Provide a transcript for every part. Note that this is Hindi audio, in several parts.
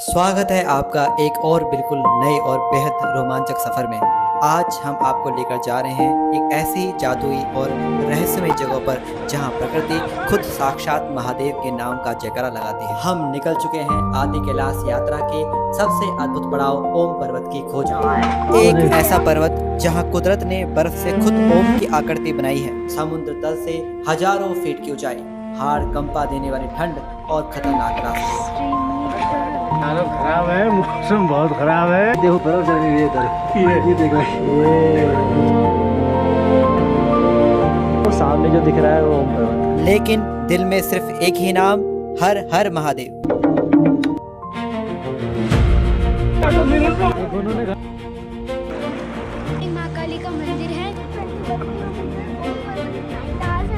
स्वागत है आपका एक और बिल्कुल नए और बेहद रोमांचक सफ़र में। आज हम आपको लेकर जा रहे हैं एक ऐसी जादुई और रहस्यमय जगह पर जहां प्रकृति खुद साक्षात महादेव के नाम का जयकारा लगाती है। हम निकल चुके हैं आदि कैलाश यात्रा के सबसे अद्भुत पड़ाव ओम पर्वत की खोज में। एक ऐसा पर्वत जहां कुदरत ने बर्फ से खुद ओम की आकृति बनाई है। समुद्र तल से हजारों फीट की ऊंचाई, हाड़ कंपा देने वाली ठंड और खतरनाक रास्ते। हालत खराब है, मौसम बहुत खराब है। देखो बर्फ जम रही है इधर, ये देखो वो सामने जो दिख रहा है वो ओम पर्वत। लेकिन दिल में सिर्फ एक ही नाम, हर हर महादेव। माँ काली का मंदिर है।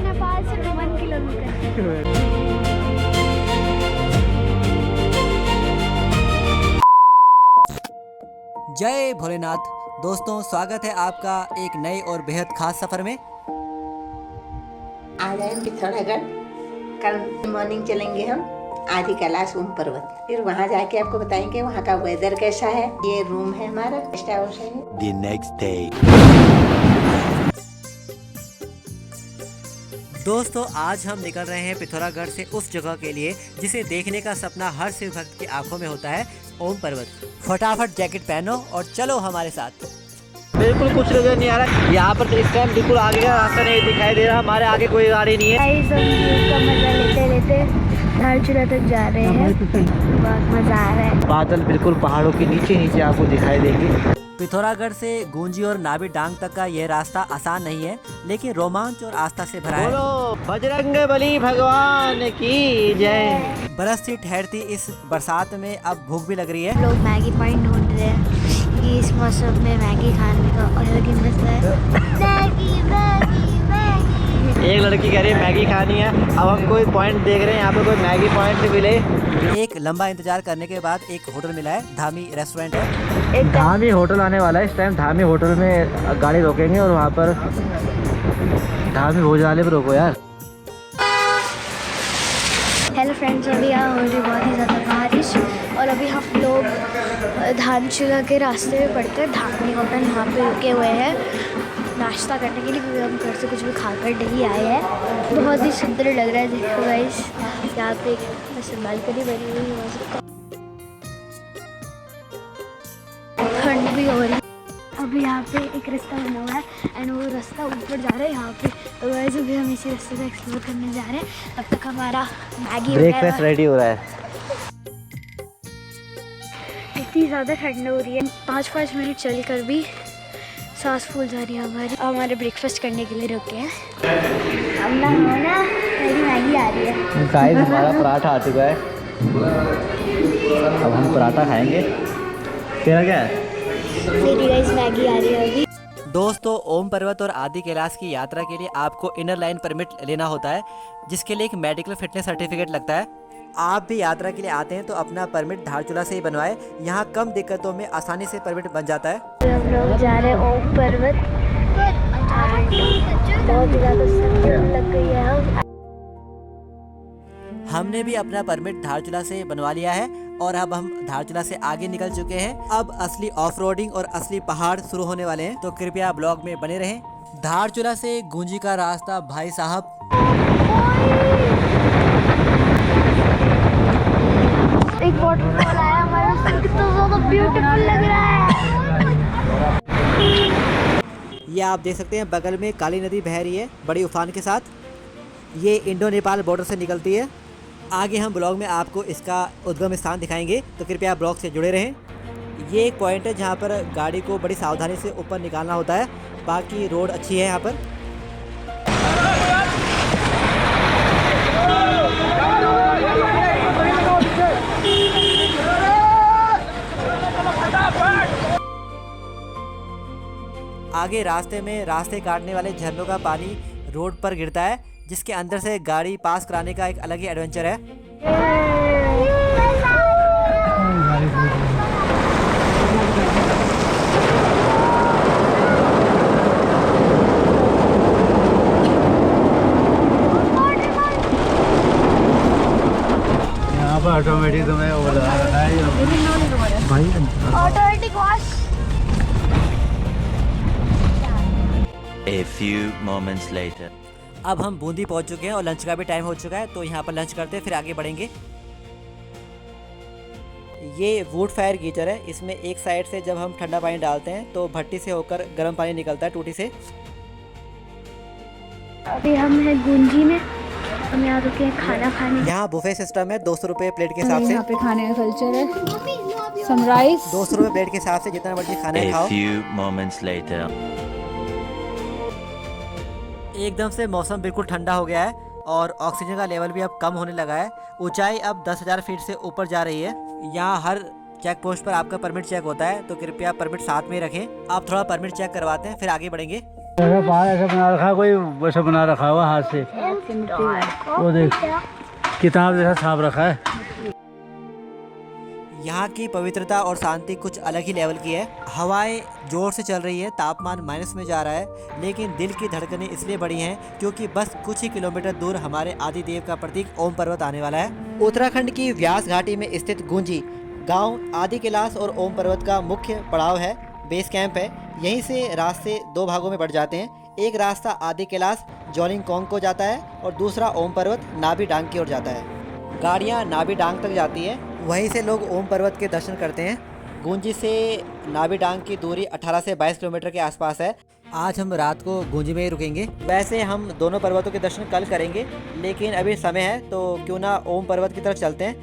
नेपाल से 1 किलोमीटर। जय भोलेनाथ। दोस्तों, स्वागत है आपका एक नए और बेहद खास सफर में। आज आए पिथौरागढ़। कल मॉर्निंग चलेंगे हम आदि कैलाश ओम पर्वत। फिर वहाँ जाके आपको बताएंगे वहाँ का वेदर कैसा है। ये रूम है हमारा, गेस्ट हाउस है। The next day. दोस्तों, आज हम निकल रहे हैं पिथौरागढ़ से उस जगह के लिए जिसे देखने का सपना हर शिव भक्त की आंखों में होता है, ओम पर्वत। फटाफट जैकेट पहनो और चलो हमारे साथ। बिल्कुल कुछ नजर नहीं आ रहा यहाँ पर। इस टाइम बिल्कुल आगे का रास्ता नहीं दिखाई दे रहा। हमारे आगे कोई गाड़ी नहीं है। का मजा लेते लेते धारचूला तक जा रहे हैं। बहुत मजा आ रहा है। बादल बिल्कुल पहाड़ों के नीचे नीचे आपको दिखाई देंगे। पिथौरागढ़ से गूंजी और नाबी डांग तक का यह रास्ता आसान नहीं है, लेकिन रोमांच और आस्था से भरा है। बोलो बजरंगबली भगवान की जय। बरसती ठहरती इस बरसात में अब भूख भी लग रही है। लोग मैगी पॉइंट ढूंढ रहे हैं कि इस मौसम में मैगी खाने का अलग ही मजा है। Maggi Maggi Maggi. एक लड़की कह रही है मैगी खानी है। अब हम कोई पॉइंट देख रहे हैं, यहाँ पे कोई मैगी पॉइंट मिले। एक लंबा इंतजार करने के बाद एक होटल मिला है, धामी रेस्टोरेंट है। धामी होटल आने वाला है। इस टाइम धामी होटल में गाड़ी रोकेंगे और वहाँ पर धामी भोजनालय पर रोको यार। हेलो फ्रेंड्स, अभी यहाँ हो रही बहुत ही ज़्यादा बारिश और अभी हम लोग धारचूला के रास्ते में पड़ते हैं। धामी होटल यहाँ पे रुके हुए हैं नाश्ता करने के लिए, क्योंकि हम घर से कुछ भी खाकर नहीं आए हैं। बहुत ही सुंदर लग रहा है। देखो गाइस, यहाँ पे एक बालकनी बनी हुई है। ठंड भी हो रही है। अभी यहाँ पे एक रास्ता बना हुआ है एंड वो रास्ता ऊपर जा रहा है यहाँ पे। तो गाइस अभी हम इसी रास्ते से एक्सप्लोर करने जा रहे हैं। तब तक हमारा मैगी ब्रेकफास्ट रेडी हो रहा है। इतनी ज़्यादा ठंड हो रही है, 5-5 मिनट चल कर भी सांस फूल जा रही है हमारी। हमारे ब्रेकफास्ट करने के लिए रुके हैं। अब ना मेरी मैगी आ रही है। गाइस हमारा पराठा आ चुका है। अब हम पराठा खाएंगे। तेरा क्या है? मेरी गाइस मैगी आ रही है अभी। दोस्तों, ओम पर्वत और आदि कैलाश की यात्रा के लिए आपको इनर लाइन परमिट लेना होता है, जिसके लिए एक मेडिकल फिटनेस सर्टिफिकेट लगता है। आप भी यात्रा के लिए आते हैं तो अपना परमिट धारचूला से ही बनवाएं। यहाँ कम दिक्कतों में आसानी से परमिट बन जाता है। हम लोग जा रहे हैं ओम पर्वत। बहुत ज़्यादा सर्दी लग गई है। हमने भी अपना परमिट धारचूला से बनवा लिया है और अब हम धारचूला से आगे निकल चुके हैं। अब असली ऑफ रोडिंग और असली पहाड़ शुरू होने वाले हैं, तो कृपया ब्लॉग में बने रहें। धारचूला से गूंजी का रास्ता भाई साहब एक वाटरफॉल आया हमारे साथ, कितना ज़्यादा ब्यूटीफुल लग रहा है। ये आप देख सकते हैं, बगल में काली नदी बह रही है बड़ी उफान के साथ। ये इंडो नेपाल बॉर्डर से निकलती है। आगे हम ब्लॉग में आपको इसका उद्गम स्थान दिखाएंगे, तो कृपया ब्लॉग से जुड़े रहें। ये एक पॉइंट है जहाँ पर गाड़ी को बड़ी सावधानी से ऊपर निकालना होता है। बाकी रोड अच्छी है यहाँ पर। आगे रास्ते में रास्ते काटने वाले झरनों का पानी रोड पर गिरता है, जिसके अंदर से गाड़ी पास कराने का एक अलग ही एडवेंचर है। यहाँ पर ऑटोमेटिक तुम्हें वो बता रहा है। भाई automatic wash. A few moments later. अब हम बूंदी पहुंच चुके हैं और लंच का भी टाइम हो चुका है, तो यहाँ पर लंच करते हैं फिर आगे बढ़ेंगे। ये वुड फायर गीजर है। इसमें एक साइड से जब हम ठंडा पानी डालते हैं तो भट्टी से होकर गर्म पानी निकलता है टूटी से। अभी हम हैं गुंजी में, हम यहाँ रुके हैं खाना खाने। यहाँ बुफे सिस्टम है, 200 रुपये प्लेट के हिसाब से। यहाँ पे खाने का कल्चर है। सनराइज 200 रुपये प्लेट के हिसाब से जितना मर्जी खाना A खाओ। few moments later. एकदम से मौसम बिल्कुल ठंडा हो गया है और ऑक्सीजन का लेवल भी अब कम होने लगा है। ऊंचाई अब 10,000 फीट से ऊपर जा रही है। यहाँ हर चेक पोस्ट पर आपका परमिट चेक होता है, तो कृपया परमिट साथ में रखें। आप थोड़ा परमिट चेक करवाते हैं फिर आगे बढ़ेंगे। पहाड़ ऐसा बना रखा, कोई वैसा बना रखा हुआ हाथ से, वो देख किताब जैसा छाप रखा है। यहाँ की पवित्रता और शांति कुछ अलग ही लेवल की है। हवाएं जोर से चल रही है, तापमान माइनस में जा रहा है, लेकिन दिल की धड़कनें इसलिए बढ़ी हैं क्योंकि बस कुछ ही किलोमीटर दूर हमारे आदि देव का प्रतीक ओम पर्वत आने वाला है। उत्तराखंड की व्यास घाटी में स्थित गुंजी गांव आदि कैलाश और ओम पर्वत का मुख्य पड़ाव है, बेस कैंप है। यहीं से रास्ते दो भागों में बढ़ जाते हैं। एक रास्ता आदि कैलाश जोलिंगकोंग को जाता है और दूसरा ओम पर्वत नाभी डांग की ओर जाता है। गाड़ियाँ नाभी डांग तक जाती है, वहीं से लोग ओम पर्वत के दर्शन करते हैं। गुंजी से नाभी डांग की दूरी 18 से 22 किलोमीटर के आसपास है। आज हम रात को गुंजी में ही रुकेंगे। वैसे हम दोनों पर्वतों के दर्शन कल करेंगे, लेकिन अभी समय है तो क्यों ना ओम पर्वत की तरफ चलते हैं।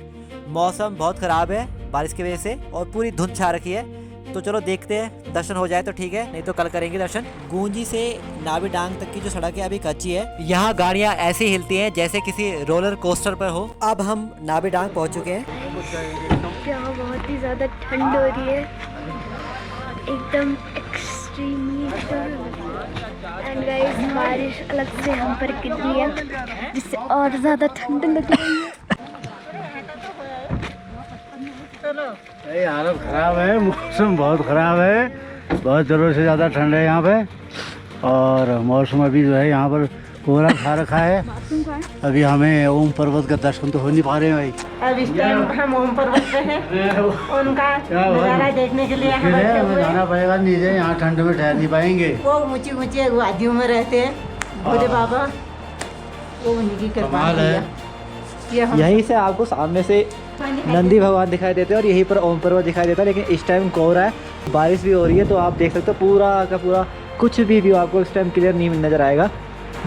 मौसम बहुत ख़राब है बारिश की वजह से और पूरी धुंध छा रखी है, तो चलो देखते हैं, दर्शन हो जाए तो ठीक है, नहीं तो कल करेंगे दर्शन। गुंजी से नाभी डांग तक की जो सड़क है अभी कच्ची है। यहाँ गाड़ियाँ ऐसे हिलती हैं जैसे किसी रोलर कोस्टर पर हो। अब हम नाभी डांग पहुँच चुके हैं। यहाँ बहुत ही ज़्यादा ठंड हो रही है, एकदम एक्सट्रीमली एंड गाइस बारिश अलग से हम पर गिर रही है जिससे और ज़्यादा ठंड लग रही है। हालत ख़राब है, मौसम बहुत ख़राब है, बहुत ज़रूरत से ज़्यादा ठंड है यहाँ पे। और मौसम अभी जो है यहाँ पर कोहरा छा रखा है। अभी हमें ओम पर्वत का दर्शन तो हो नहीं पा रहे हैं भाई। अब इस टाइम हम ओम पर्वत पे हैं, उनका नज़ारा देखने के लिए हम बैठे हुए हैं। जाना पड़ेगा नीचे, यहाँ ठंड में ठहर नहीं पाएंगे। वो ऊंची ऊंची वादियों में रहते हैं भोले बाबा, वो उन्हीं की कृपा है। यहीं से आपको सामने से नंदी भगवान दिखाई देते हैं और यहीं पर ओम पर्वत दिखाई देता है, लेकिन इस टाइम कोहरा है, बारिश भी हो रही है, तो आप देख सकते हो पूरा का पूरा कुछ भी व्यू आपको इस टाइम क्लियर नहीं नज़र आएगा।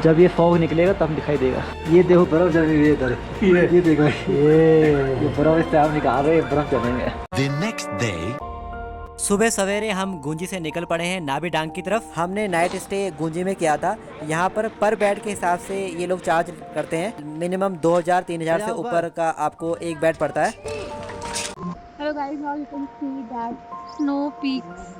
जब ये फॉग निकलेगा तब दिखाई देगा। ये देखो बर्फ जमी हुई है इधर, ये देखो ये बर्फ इस टाइम निकाल रहे हैं, बर्फ जमेंगे। The next day. सुबह सवेरे हम गुंजी से निकल पड़े हैं नाभी डांग की तरफ। हमने नाइट स्टे गुंजी में किया था। यहाँ पर बेड के हिसाब से ये लोग चार्ज करते हैं। मिनिमम 2000-3000 से ऊपर का आपको एक बेड पड़ता है। Hello guys, now you can see that snow peaks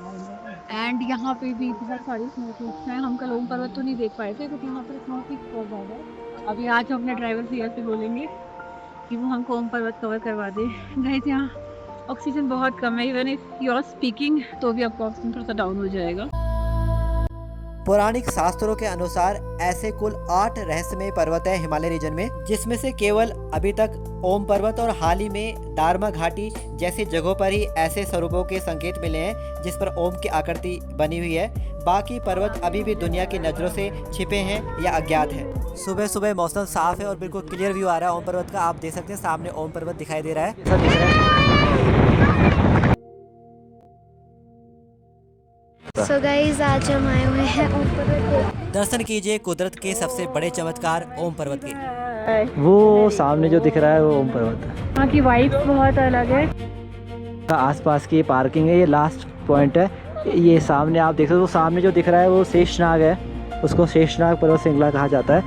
and यहाँ पे भी बहुत सारी स्नो पीक्स हैं। हम कल ओम पर्वत तो नहीं देख पाए थे क्योंकि यहाँ पर स्नो पीक्स बहुत ज़्यादा है। अभी आज हम अपने ड्राइवर भैया से बोलेंगे कि वो हमको ओम पर्वत कवर करवा दे। गाइस यहाँ ऑक्सीजन बहुत कम है, even if you are speaking तो भी आपका ऑक्सीजन थोड़ा सा डाउन हो जाएगा। पौराणिक शास्त्रों के अनुसार ऐसे कुल 8 रहस्यमय पर्वत है हिमालय रीजन में, जिसमें से केवल अभी तक ओम पर्वत और हाल ही में दारमा घाटी जैसी जगहों पर ही ऐसे स्वरूपों के संकेत मिले हैं जिस पर ओम की आकृति बनी हुई है। बाकी पर्वत अभी भी दुनिया की नज़रों से छिपे हैं या अज्ञात है। सुबह सुबह मौसम साफ है और बिल्कुल क्लियर व्यू आ रहा है ओम पर्वत का। आप देख सकते हैं सामने ओम पर्वत दिखाई दे रहा है। सो गाइस आज हम आए हुए हैं ओम पर्वत। दर्शन कीजिए कुदरत के सबसे बड़े चमत्कार ओम पर्वत के। वो सामने जो दिख रहा है वो ओम पर्वत है। वहाँ की वाइब बहुत अलग है। आसपास की पार्किंग है, ये लास्ट पॉइंट है। ये सामने आप देख सकते हो, सामने जो दिख रहा है वो शेषनाग है, उसको शेषनाग पर्वत श्रृंखला कहा जाता है।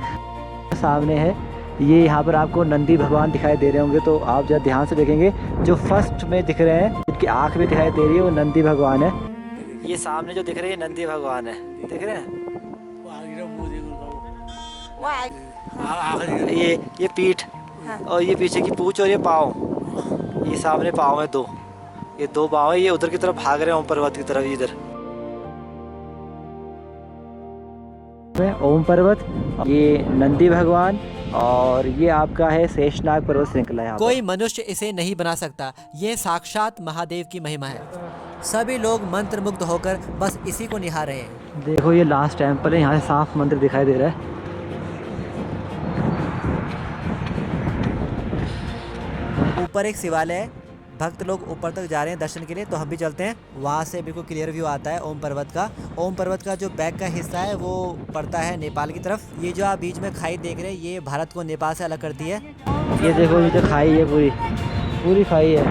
सामने है ये, यहाँ पर आपको नंदी भगवान दिखाई दे रहे होंगे, तो आप जब ध्यान से देखेंगे जो फर्स्ट में दिख रहे हैं, जिनकी आँख में दिखाई दे रही है वो नंदी भगवान है। ये सामने जो दिख रही है नंदी भगवान है, दिख रहे हैं। ये पीठ और ये पीछे की पूंछ और ये पाँव, ये सामने पाँव है दो, ये दो पाँव है। ये उधर की तरफ भाग रहे हैं ओम पर्वत की तरफ। इधर ओम पर्वत, ये नंदी भगवान और ये आपका है शेषनाग पर्वत श्रृंखला। है कोई मनुष्य इसे नहीं बना सकता, ये साक्षात महादेव की महिमा है। सभी लोग मंत्रमुग्ध होकर बस इसी को निहार रहे हैं। देखो ये लास्ट टेम्पल है, यहाँ से साफ मंदिर दिखाई दे रहा है। ऊपर एक शिवालय है, भक्त लोग ऊपर तक जा रहे हैं दर्शन के लिए, तो हम भी चलते हैं। वहाँ से बिल्कुल क्लियर व्यू आता है ओम पर्वत का। ओम पर्वत का जो बैक का हिस्सा है वो पड़ता है नेपाल की तरफ। ये जो आप बीच में खाई देख रहे हैं ये भारत को नेपाल से अलग करती है। ये देखो ये जो खाई है पूरी पूरी खाई है।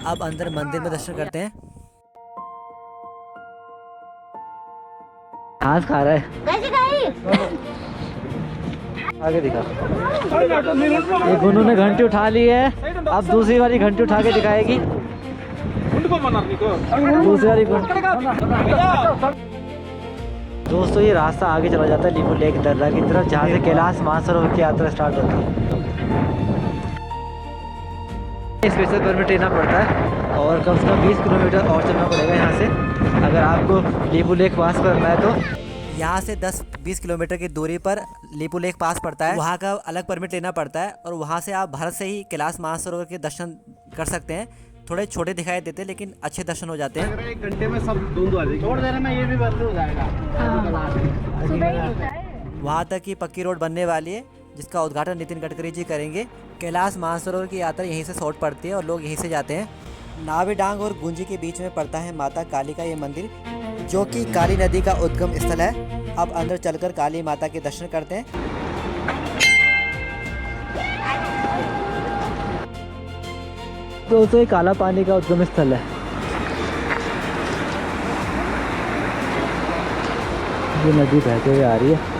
अब अंदर मंदिर में दर्शन करते हैं। घास खा रहा है, आगे दिखा। ये गुनू ने घंटी उठा ली है, अब दूसरी वाली घंटी उठा के दिखाएगी। दूसरी वाली दोस्तों ये रास्ता आगे चला जाता है लिपू लेक दर्रा की तरफ, जहाँ से कैलाश मानसरोवर की यात्रा स्टार्ट होती है। स्पेशल परमिट लेना पड़ता है और कम से कम 20 किलोमीटर और चलना पड़ेगा यहाँ से, अगर आपको लिपू लेक पास करना है तो। यहाँ से 10-20 किलोमीटर की दूरी पर लिपू लेक पास पड़ता है, वहाँ का अलग परमिट लेना पड़ता है और वहाँ से आप भारत से ही कैलाश मानसरोवर के दर्शन कर सकते हैं। थोड़े छोटे दिखाई देते हैं लेकिन अच्छे दर्शन हो जाते हैं। एक घंटे में सब दूध आ जाएगी, छोड़ देने में ये भी बंद हो जाएगा। वहाँ तक की पक्की रोड बनने वाली है जिसका उद्घाटन नितिन गडकरी जी करेंगे। कैलाश मानसरोवर की यात्रा यहीं से शॉर्ट पड़ती है और लोग यहीं से जाते हैं। नावे डांग और गुंजी के बीच में पड़ता है माता काली का ये मंदिर, जो कि काली नदी का उद्गम स्थल है। अब अंदर चलकर काली माता के दर्शन करते हैं। दोस्तों ये काला पानी का उद्गम स्थल है। ये नदी बहते हुए आ रही है।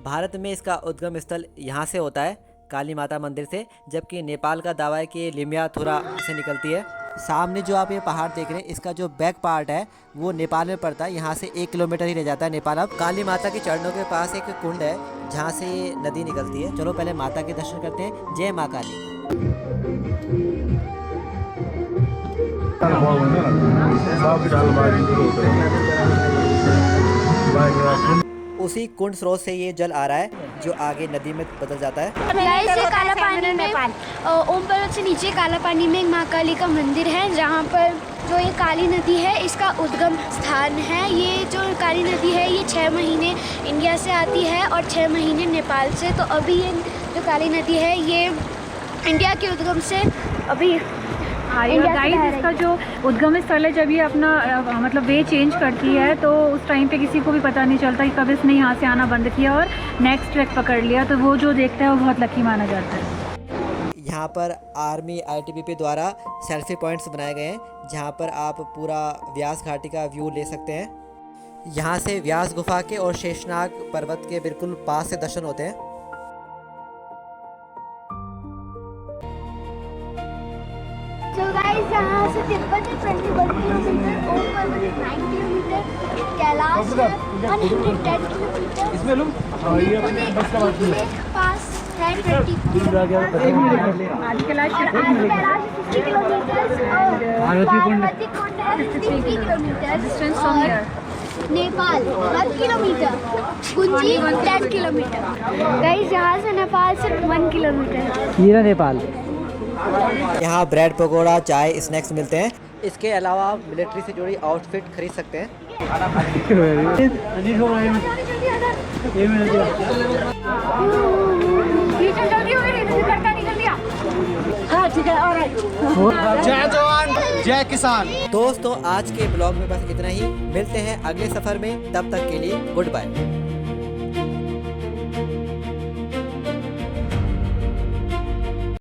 भारत में इसका उद्गम स्थल यहाँ से होता है, काली माता मंदिर से, जबकि नेपाल का दावा है कि ये लिम्याथुरा से निकलती है। सामने जो आप ये पहाड़ देख रहे हैं इसका जो बैक पार्ट है वो नेपाल में पड़ता है, यहाँ से 1 किलोमीटर ही रह जाता है नेपाल। अब काली माता के चरणों के पास एक कुंड है जहाँ से ये नदी निकलती है। चलो पहले माता के दर्शन करते हैं। जय माँ काली। उसी कुंड स्रोत से ये जल आ रहा है जो आगे नदी में बदल जाता है। काला पानी में ओम पर्वत से नीचे काला पानी में एक माँ काली का मंदिर है, जहाँ पर जो ये काली नदी है इसका उद्गम स्थान है। ये जो काली नदी है ये 6 महीने इंडिया से आती है और 6 महीने नेपाल से। तो अभी ये जो काली नदी है ये इंडिया के उद्गम से अभी गाइस इसका जो उद्गम स्थल है, जब ये अपना मतलब वे चेंज करती है तो उस टाइम पे किसी को भी पता नहीं चलता कि कब इसने यहाँ से आना बंद किया और नेक्स्ट ट्रैक पकड़ लिया, तो वो जो देखता है वो बहुत लकी माना जाता है। यहाँ पर आर्मी ITBP द्वारा सेल्फी पॉइंट्स बनाए गए हैं जहाँ पर आप पूरा व्यास घाटी का व्यू ले सकते हैं। यहाँ से व्यास गुफा के और शेषनाग पर्वत के बिल्कुल पास से दर्शन होते हैं। So guys, यहाँ से तिब्बत है 21 किलोमीटर, ओम पर्वत 9 किलोमीटर, कैलाश 110 किलोमीटर, इसमें लोग पास है 20 किलोमीटर, आज कैलाश 50 किलोमीटर और पार्वती कुंड है 50 kilometre. Distance from here Nepal 1 kilometre, Gunji 10 kilometre. Guys यहाँ से नेपाल सिर्फ 1 किलोमीटर। ये नेपाल। यहाँ ब्रेड पकौड़ा, चाय, स्नैक्स मिलते हैं। इसके अलावा आप मिलिट्री से जुड़ी आउटफिट खरीद सकते हैं। जय जवान जय किसान। दोस्तों आज के ब्लॉग में बस इतना ही। मिलते हैं अगले सफ़र में, तब तक के लिए गुड बाय।